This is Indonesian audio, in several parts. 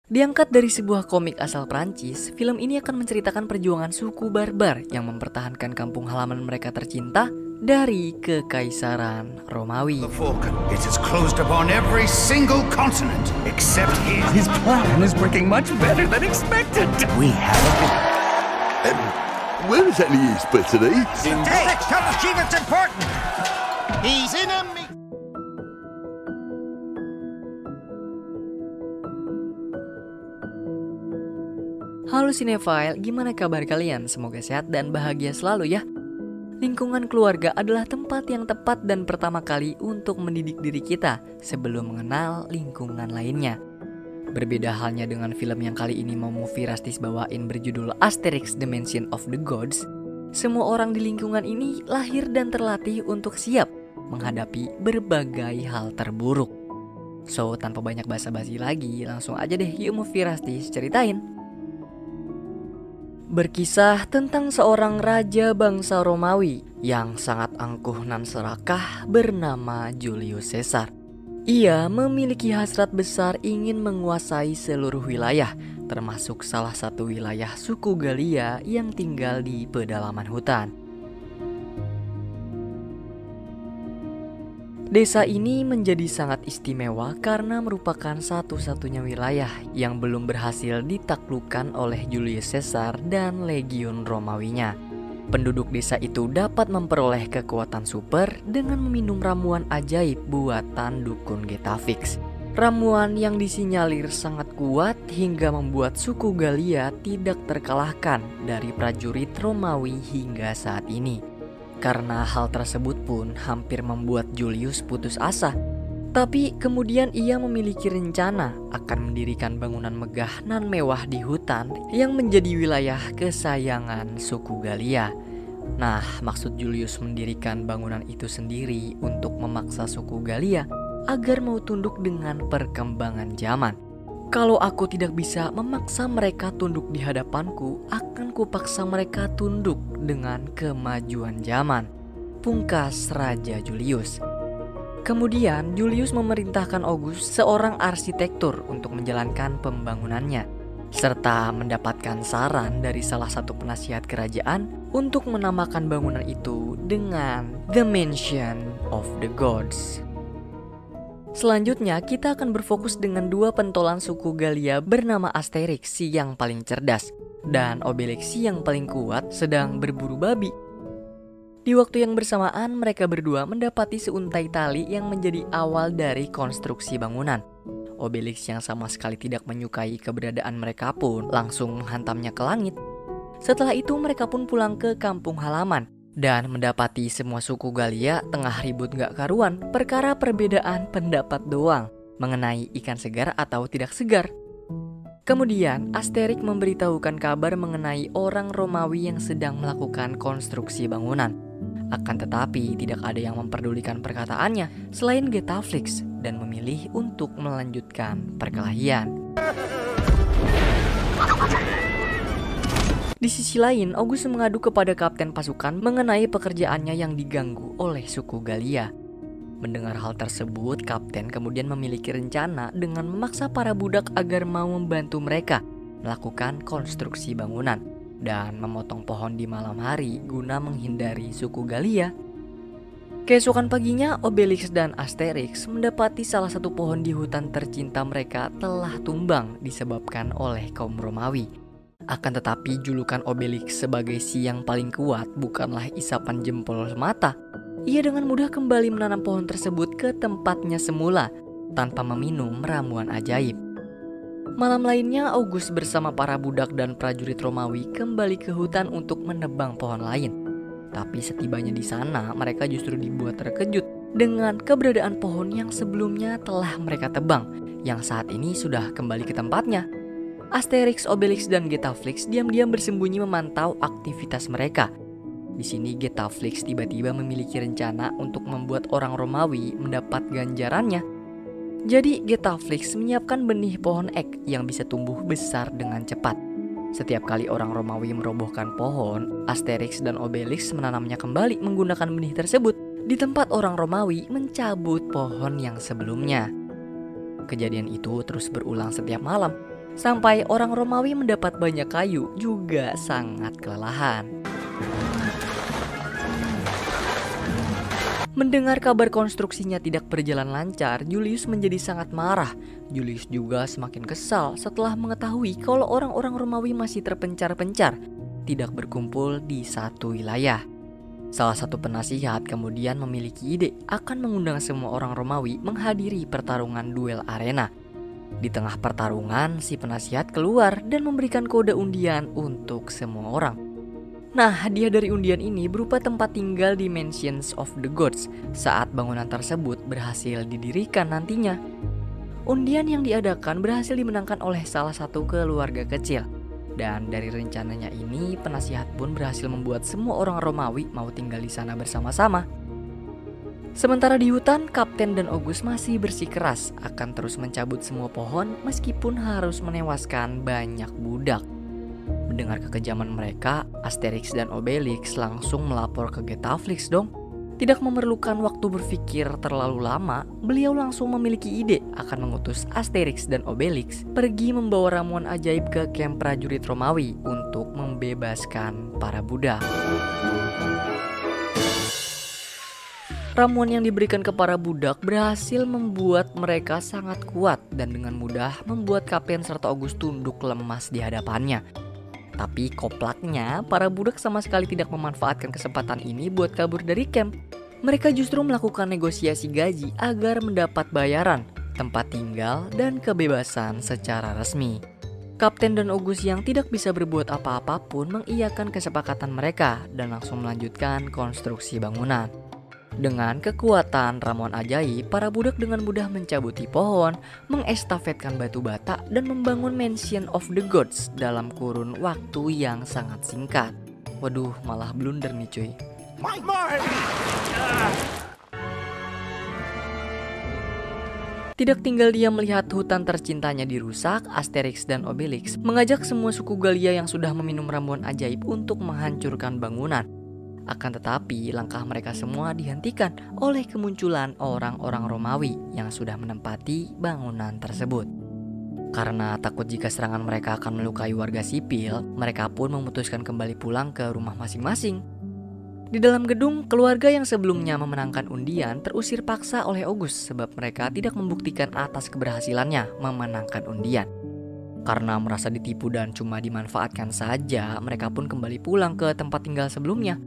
Diangkat dari sebuah komik asal Prancis, film ini akan menceritakan perjuangan suku barbar yang mempertahankan kampung halaman mereka tercinta dari Kekaisaran Romawi. The Falcon, it has closed upon every single continent except here. His plan is working much better than expected. We have Where exactly is Brittany? Hey, tell the chief it's important. He's in a meeting. Halo Cinefile, gimana kabar kalian? Semoga sehat dan bahagia selalu ya. Lingkungan keluarga adalah tempat yang tepat dan pertama kali untuk mendidik diri kita sebelum mengenal lingkungan lainnya. Berbeda halnya dengan film yang kali ini mau Movie Rastis bawain berjudul Asterix Dimension of the Gods, semua orang di lingkungan ini lahir dan terlatih untuk siap menghadapi berbagai hal terburuk. So, tanpa banyak basa-basi lagi, langsung aja deh yuk Movie Rastis ceritain. Berkisah tentang seorang raja bangsa Romawi yang sangat angkuh nan serakah bernama Julius Caesar. Ia memiliki hasrat besar ingin menguasai seluruh wilayah, termasuk salah satu wilayah suku Galia yang tinggal di pedalaman hutan. Desa ini menjadi sangat istimewa karena merupakan satu-satunya wilayah yang belum berhasil ditaklukkan oleh Julius Caesar dan legiun Romawinya. Penduduk desa itu dapat memperoleh kekuatan super dengan meminum ramuan ajaib buatan dukun Getafix. Ramuan yang disinyalir sangat kuat hingga membuat suku Galia tidak terkalahkan dari prajurit Romawi hingga saat ini. Karena hal tersebut pun hampir membuat Julius putus asa. Tapi kemudian ia memiliki rencana akan mendirikan bangunan megah nan mewah di hutan yang menjadi wilayah kesayangan suku Galia. Nah, maksud Julius mendirikan bangunan itu sendiri untuk memaksa suku Galia agar mau tunduk dengan perkembangan zaman. Kalau aku tidak bisa memaksa mereka tunduk di hadapanku, akan kupaksa mereka tunduk dengan kemajuan zaman. Pungkas Raja Julius. Kemudian Julius memerintahkan Augustus, seorang arsitektur, untuk menjalankan pembangunannya, serta mendapatkan saran dari salah satu penasihat kerajaan untuk menamakan bangunan itu dengan The Mansion of the Gods. Selanjutnya kita akan berfokus dengan dua pentolan suku Galia bernama Asterix si yang paling cerdas dan Obelix si yang paling kuat sedang berburu babi. Di waktu yang bersamaan mereka berdua mendapati seuntai tali yang menjadi awal dari konstruksi bangunan. Obelix yang sama sekali tidak menyukai keberadaan mereka pun langsung menghantamnya ke langit. Setelah itu mereka pun pulang ke kampung halaman dan mendapati semua suku Galia tengah ribut gak karuan perkara perbedaan pendapat doang mengenai ikan segar atau tidak segar. Kemudian Asterix memberitahukan kabar mengenai orang Romawi yang sedang melakukan konstruksi bangunan. Akan tetapi tidak ada yang memperdulikan perkataannya selain Getafix dan memilih untuk melanjutkan perkelahian. Di sisi lain, Augustus mengadu kepada kapten pasukan mengenai pekerjaannya yang diganggu oleh suku Galia. Mendengar hal tersebut, kapten kemudian memiliki rencana dengan memaksa para budak agar mau membantu mereka melakukan konstruksi bangunan dan memotong pohon di malam hari guna menghindari suku Galia. Keesokan paginya, Obelix dan Asterix mendapati salah satu pohon di hutan tercinta mereka telah tumbang disebabkan oleh kaum Romawi. Akan tetapi julukan Obelix sebagai si yang paling kuat bukanlah isapan jempol semata. Ia dengan mudah kembali menanam pohon tersebut ke tempatnya semula tanpa meminum ramuan ajaib. Malam lainnya Augustus bersama para budak dan prajurit Romawi kembali ke hutan untuk menebang pohon lain. Tapi setibanya di sana mereka justru dibuat terkejut dengan keberadaan pohon yang sebelumnya telah mereka tebang, yang saat ini sudah kembali ke tempatnya. Asterix, Obelix, dan Getafix diam-diam bersembunyi memantau aktivitas mereka. Di sini Getafix tiba-tiba memiliki rencana untuk membuat orang Romawi mendapat ganjarannya. Jadi Getafix menyiapkan benih pohon ek yang bisa tumbuh besar dengan cepat. Setiap kali orang Romawi merobohkan pohon, Asterix dan Obelix menanamnya kembali menggunakan benih tersebut di tempat orang Romawi mencabut pohon yang sebelumnya. Kejadian itu terus berulang setiap malam. Sampai orang Romawi mendapat banyak kayu juga sangat kelelahan. Mendengar kabar konstruksinya tidak berjalan lancar, Julius menjadi sangat marah. Julius juga semakin kesal setelah mengetahui kalau orang-orang Romawi masih terpencar-pencar, tidak berkumpul di satu wilayah. Salah satu penasihat kemudian memiliki ide akan mengundang semua orang Romawi menghadiri pertarungan duel arena. Di tengah pertarungan, si penasihat keluar dan memberikan kode undian untuk semua orang. Nah, hadiah dari undian ini berupa tempat tinggal di Mansions of the Gods saat bangunan tersebut berhasil didirikan nantinya. Undian yang diadakan berhasil dimenangkan oleh salah satu keluarga kecil. Dan dari rencananya ini, penasihat pun berhasil membuat semua orang Romawi mau tinggal di sana bersama-sama. Sementara di hutan, Kapten dan August masih bersikeras akan terus mencabut semua pohon meskipun harus menewaskan banyak budak. Mendengar kekejaman mereka, Asterix dan Obelix langsung melapor ke Getaflix dong. Tidak memerlukan waktu berpikir terlalu lama, beliau langsung memiliki ide akan mengutus Asterix dan Obelix pergi membawa ramuan ajaib ke kamp prajurit Romawi untuk membebaskan para budak. Ramuan yang diberikan ke para budak berhasil membuat mereka sangat kuat dan dengan mudah membuat Kapten serta August tunduk lemas di hadapannya. Tapi koplaknya, para budak sama sekali tidak memanfaatkan kesempatan ini buat kabur dari camp. Mereka justru melakukan negosiasi gaji agar mendapat bayaran, tempat tinggal, dan kebebasan secara resmi. Kapten dan August yang tidak bisa berbuat apa-apa pun mengiyakan kesepakatan mereka dan langsung melanjutkan konstruksi bangunan. Dengan kekuatan ramuan ajaib, para budak dengan mudah mencabuti pohon, mengestafetkan batu bata, dan membangun Mansion of the Gods dalam kurun waktu yang sangat singkat. Waduh, malah blunder nih cuy. Tidak tinggal dia melihat hutan tercintanya dirusak, Asterix dan Obelix mengajak semua suku Galia yang sudah meminum ramuan ajaib untuk menghancurkan bangunan. Akan tetapi, langkah mereka semua dihentikan oleh kemunculan orang-orang Romawi yang sudah menempati bangunan tersebut. Karena takut jika serangan mereka akan melukai warga sipil, mereka pun memutuskan kembali pulang ke rumah masing-masing. Di dalam gedung, keluarga yang sebelumnya memenangkan undian terusir paksa oleh August sebab mereka tidak membuktikan atas keberhasilannya memenangkan undian. Karena merasa ditipu dan cuma dimanfaatkan saja, mereka pun kembali pulang ke tempat tinggal sebelumnya.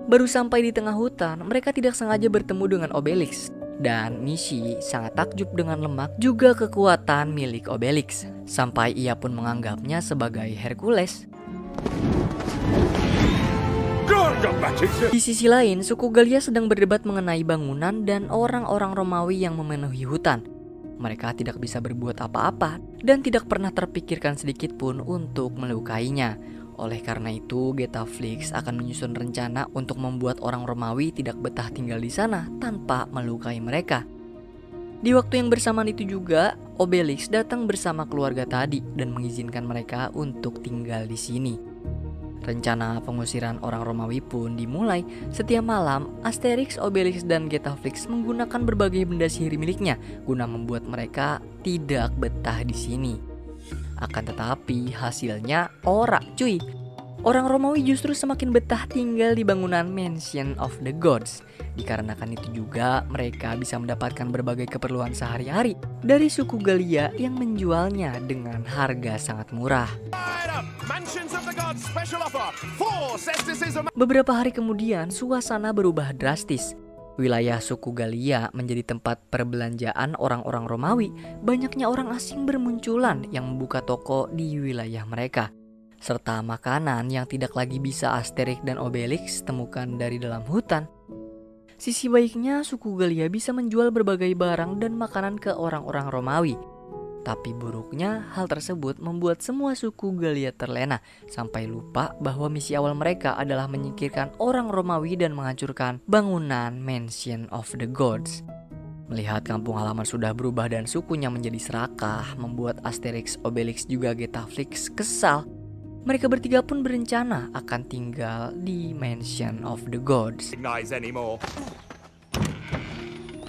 Baru sampai di tengah hutan, mereka tidak sengaja bertemu dengan Obelix. Dan Mishi sangat takjub dengan lemak juga kekuatan milik Obelix. Sampai ia pun menganggapnya sebagai Hercules. Di sisi lain, suku Galia sedang berdebat mengenai bangunan dan orang-orang Romawi yang memenuhi hutan. Mereka tidak bisa berbuat apa-apa dan tidak pernah terpikirkan sedikit pun untuk melukainya. Oleh karena itu, Getaflix akan menyusun rencana untuk membuat orang Romawi tidak betah tinggal di sana tanpa melukai mereka. Di waktu yang bersamaan itu juga, Obelix datang bersama keluarga tadi dan mengizinkan mereka untuk tinggal di sini. Rencana pengusiran orang Romawi pun dimulai. Setiap malam, Asterix, Obelix, dan Getaflix menggunakan berbagai benda sihir miliknya guna membuat mereka tidak betah di sini. Akan tetapi hasilnya ora cuy. Orang Romawi justru semakin betah tinggal di bangunan Mansion of the Gods. Dikarenakan itu juga mereka bisa mendapatkan berbagai keperluan sehari-hari dari suku Galia yang menjualnya dengan harga sangat murah. Beberapa hari kemudian suasana berubah drastis. Wilayah suku Galia menjadi tempat perbelanjaan orang-orang Romawi. Banyaknya orang asing bermunculan yang membuka toko di wilayah mereka. Serta makanan yang tidak lagi bisa Asterix dan Obelix temukan dari dalam hutan. Sisi baiknya suku Galia bisa menjual berbagai barang dan makanan ke orang-orang Romawi. Tapi buruknya hal tersebut membuat semua suku Galia terlena sampai lupa bahwa misi awal mereka adalah menyingkirkan orang Romawi dan menghancurkan bangunan Mansion of the Gods. Melihat kampung halaman sudah berubah dan sukunya menjadi serakah, membuat Asterix, Obelix juga Getaflix kesal. Mereka bertiga pun berencana akan tinggal di Mansion of the Gods.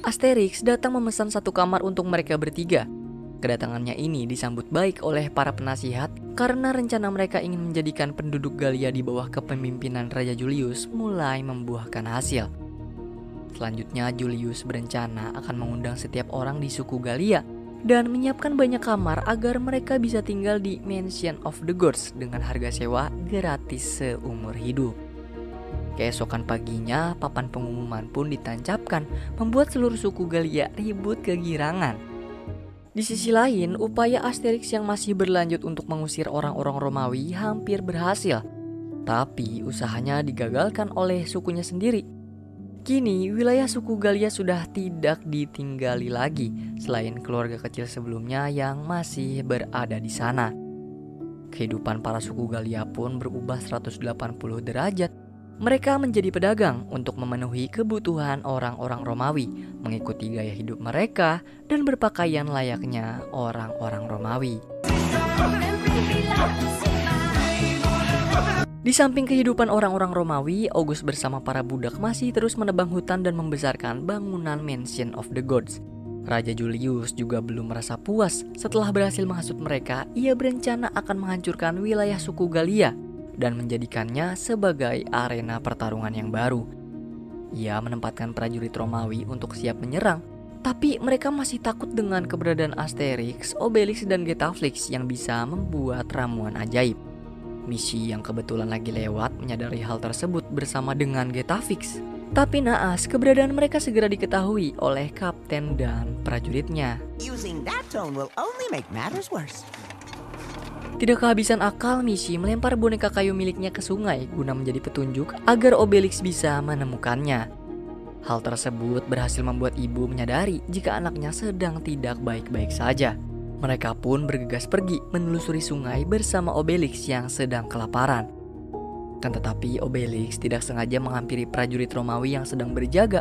Asterix datang memesan satu kamar untuk mereka bertiga. Kedatangannya ini disambut baik oleh para penasihat karena rencana mereka ingin menjadikan penduduk Galia di bawah kepemimpinan Raja Julius mulai membuahkan hasil. Selanjutnya Julius berencana akan mengundang setiap orang di suku Galia dan menyiapkan banyak kamar agar mereka bisa tinggal di Mansion of the Gods dengan harga sewa gratis seumur hidup. Keesokan paginya, papan pengumuman pun ditancapkan, membuat seluruh suku Galia ribut kegirangan. Di sisi lain, upaya Asterix yang masih berlanjut untuk mengusir orang-orang Romawi hampir berhasil. Tapi usahanya digagalkan oleh sukunya sendiri. Kini, wilayah suku Galia sudah tidak ditinggali lagi, selain keluarga kecil sebelumnya yang masih berada di sana. Kehidupan para suku Galia pun berubah 180 derajat. Mereka menjadi pedagang untuk memenuhi kebutuhan orang-orang Romawi, mengikuti gaya hidup mereka, dan berpakaian layaknya orang-orang Romawi. Di samping kehidupan orang-orang Romawi, August bersama para budak masih terus menebang hutan dan membesarkan bangunan Mansion of the Gods. Raja Julius juga belum merasa puas. Setelah berhasil menghasut mereka, ia berencana akan menghancurkan wilayah suku Galia dan menjadikannya sebagai arena pertarungan yang baru. Ia menempatkan prajurit Romawi untuk siap menyerang, tapi mereka masih takut dengan keberadaan Asterix, Obelix, dan Getafix yang bisa membuat ramuan ajaib. Misi yang kebetulan lagi lewat menyadari hal tersebut bersama dengan Getafix. Tapi naas, keberadaan mereka segera diketahui oleh kapten dan prajuritnya. Using that tone will only make matters worse. Tidak kehabisan akal, Misi melempar boneka kayu miliknya ke sungai guna menjadi petunjuk agar Obelix bisa menemukannya. Hal tersebut berhasil membuat ibu menyadari jika anaknya sedang tidak baik-baik saja. Mereka pun bergegas pergi menelusuri sungai bersama Obelix yang sedang kelaparan. Dan tetapi Obelix tidak sengaja menghampiri prajurit Romawi yang sedang berjaga.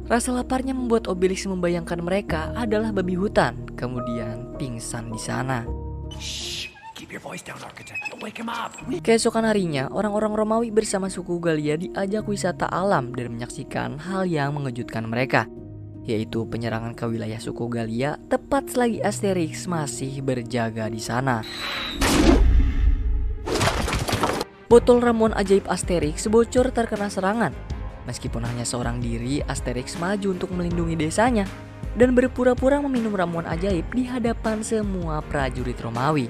Rasa laparnya membuat Obelix membayangkan mereka adalah babi hutan, kemudian pingsan di sana. Keep your voice down, Architect. You'll wake him up. Keesokan harinya, orang-orang Romawi bersama suku Galia diajak wisata alam dan menyaksikan hal yang mengejutkan mereka, yaitu penyerangan ke wilayah suku Galia tepat selagi Asterix masih berjaga di sana. Botol ramuan ajaib Asterix bocor terkena serangan. Meskipun hanya seorang diri, Asterix maju untuk melindungi desanya dan berpura-pura meminum ramuan ajaib di hadapan semua prajurit Romawi.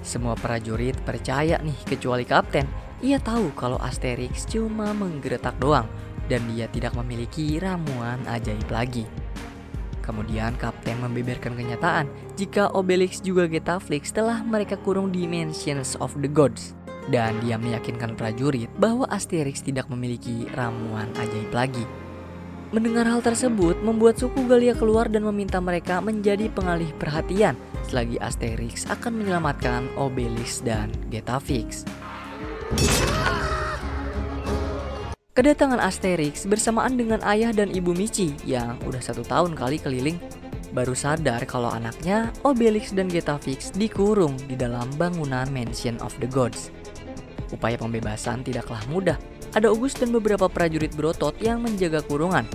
Semua prajurit percaya nih kecuali kapten. Ia tahu kalau Asterix cuma menggeretak doang dan dia tidak memiliki ramuan ajaib lagi. Kemudian kapten membeberkan kenyataan jika Obelix juga Getafix telah mereka kurung di Mansions of the Gods. Dan dia meyakinkan prajurit bahwa Asterix tidak memiliki ramuan ajaib lagi. Mendengar hal tersebut membuat suku Galia keluar dan meminta mereka menjadi pengalih perhatian selagi Asterix akan menyelamatkan Obelix dan Getafix. Kedatangan Asterix bersamaan dengan ayah dan ibu Michi yang udah 1 tahun kali keliling baru sadar kalau anaknya Obelix dan Getafix dikurung di dalam bangunan Mansion of the Gods. Upaya pembebasan tidaklah mudah. Ada August dan beberapa prajurit berotot yang menjaga kurungan.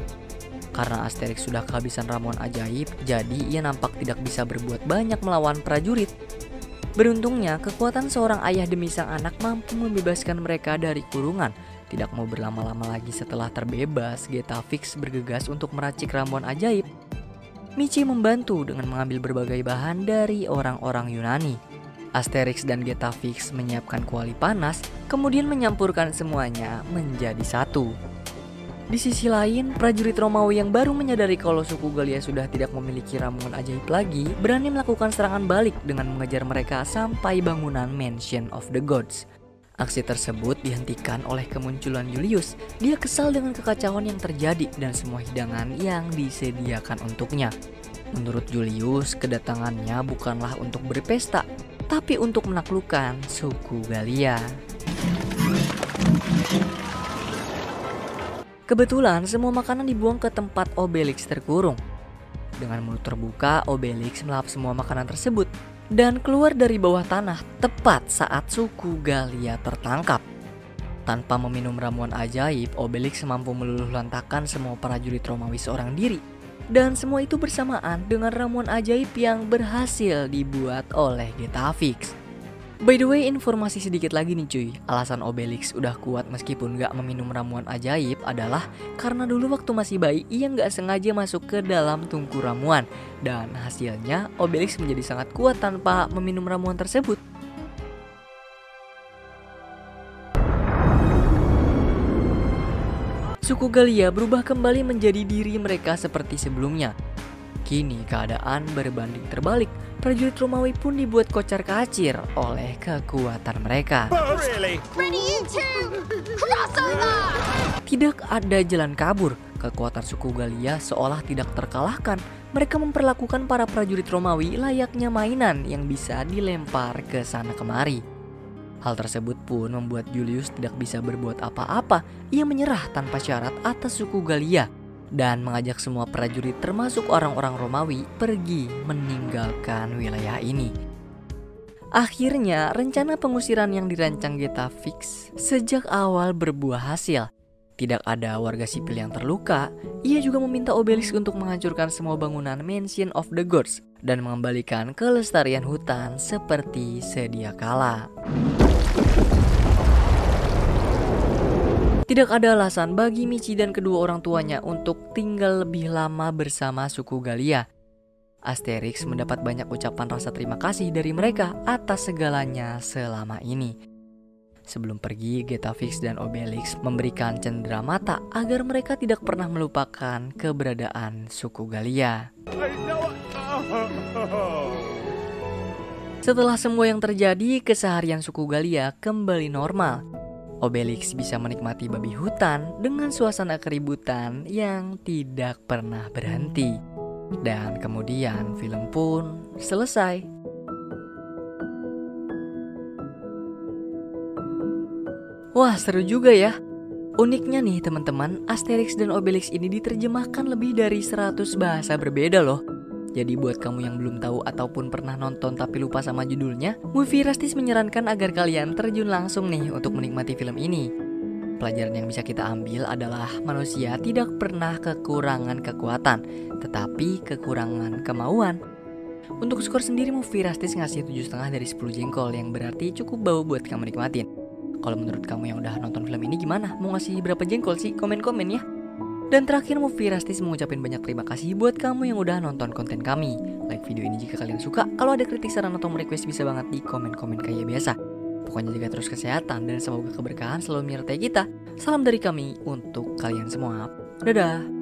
Karena Asterix sudah kehabisan ramuan ajaib, jadi ia nampak tidak bisa berbuat banyak melawan prajurit. Beruntungnya, kekuatan seorang ayah demi sang anak mampu membebaskan mereka dari kurungan. Tidak mau berlama-lama lagi setelah terbebas, Getafix bergegas untuk meracik ramuan ajaib. Michi membantu dengan mengambil berbagai bahan dari orang-orang Yunani. Asterix dan Getafix menyiapkan kuali panas, kemudian menyampurkan semuanya menjadi satu. Di sisi lain, prajurit Romawi yang baru menyadari kalau suku Galia sudah tidak memiliki ramuan ajaib lagi, berani melakukan serangan balik dengan mengejar mereka sampai bangunan Mansion of the Gods. Aksi tersebut dihentikan oleh kemunculan Julius. Dia kesal dengan kekacauan yang terjadi dan semua hidangan yang disediakan untuknya. Menurut Julius, kedatangannya bukanlah untuk berpesta, tapi untuk menaklukkan suku Galia. Kebetulan semua makanan dibuang ke tempat Obelix terkurung. Dengan mulut terbuka, Obelix melahap semua makanan tersebut dan keluar dari bawah tanah tepat saat suku Galia tertangkap. Tanpa meminum ramuan ajaib, Obelix mampu meluluh lantakkan semua prajurit Romawi seorang diri. Dan semua itu bersamaan dengan ramuan ajaib yang berhasil dibuat oleh Getafix. By the way, informasi sedikit lagi nih cuy. Alasan Obelix udah kuat meskipun gak meminum ramuan ajaib adalah karena dulu waktu masih bayi ia gak sengaja masuk ke dalam tungku ramuan. Dan hasilnya Obelix menjadi sangat kuat tanpa meminum ramuan tersebut. Suku Gallia berubah kembali menjadi diri mereka seperti sebelumnya. Kini keadaan berbanding terbalik. Prajurit Romawi pun dibuat kocar-kacir oleh kekuatan mereka. Tidak ada jalan kabur. Kekuatan suku Gallia seolah tidak terkalahkan. Mereka memperlakukan para prajurit Romawi layaknya mainan yang bisa dilempar ke sana kemari. Hal tersebut pun membuat Julius tidak bisa berbuat apa-apa. Ia menyerah tanpa syarat atas suku Gallia dan mengajak semua prajurit termasuk orang-orang Romawi pergi meninggalkan wilayah ini. Akhirnya rencana pengusiran yang dirancang Getafix sejak awal berbuah hasil. Tidak ada warga sipil yang terluka. Ia juga meminta Obelix untuk menghancurkan semua bangunan Mansion of the Gods dan mengembalikan kelestarian hutan seperti sedia kala. Tidak ada alasan bagi Michi dan kedua orang tuanya untuk tinggal lebih lama bersama suku Gallia. Asterix mendapat banyak ucapan rasa terima kasih dari mereka atas segalanya selama ini. Sebelum pergi, Getafix dan Obelix memberikan cendera mata agar mereka tidak pernah melupakan keberadaan suku Gallia. Setelah semua yang terjadi, keseharian suku Gallia kembali normal. Obelix bisa menikmati babi hutan dengan suasana keributan yang tidak pernah berhenti. Dan kemudian film pun selesai. Wah, seru juga ya. Uniknya nih teman-teman, Asterix dan Obelix ini diterjemahkan lebih dari 100 bahasa berbeda loh. Jadi buat kamu yang belum tahu ataupun pernah nonton tapi lupa sama judulnya, Movie Rastis menyarankan agar kalian terjun langsung nih untuk menikmati film ini. Pelajaran yang bisa kita ambil adalah manusia tidak pernah kekurangan kekuatan, tetapi kekurangan kemauan. Untuk skor sendiri, Movie Rastis ngasih 7,5 dari 10 jengkol, yang berarti cukup bau buat kamu nikmatin. Kalau menurut kamu yang udah nonton film ini gimana? Mau ngasih berapa jengkol sih? Komen-komen ya. Dan terakhir, Movie Rastis mengucapkan banyak terima kasih buat kamu yang udah nonton konten kami. Like video ini jika kalian suka. Kalau ada kritik, saran, atau request bisa banget di komen-komen kayak biasa. Pokoknya jaga terus kesehatan dan semoga keberkahan selalu menyertai kita. Salam dari kami untuk kalian semua. Dadah.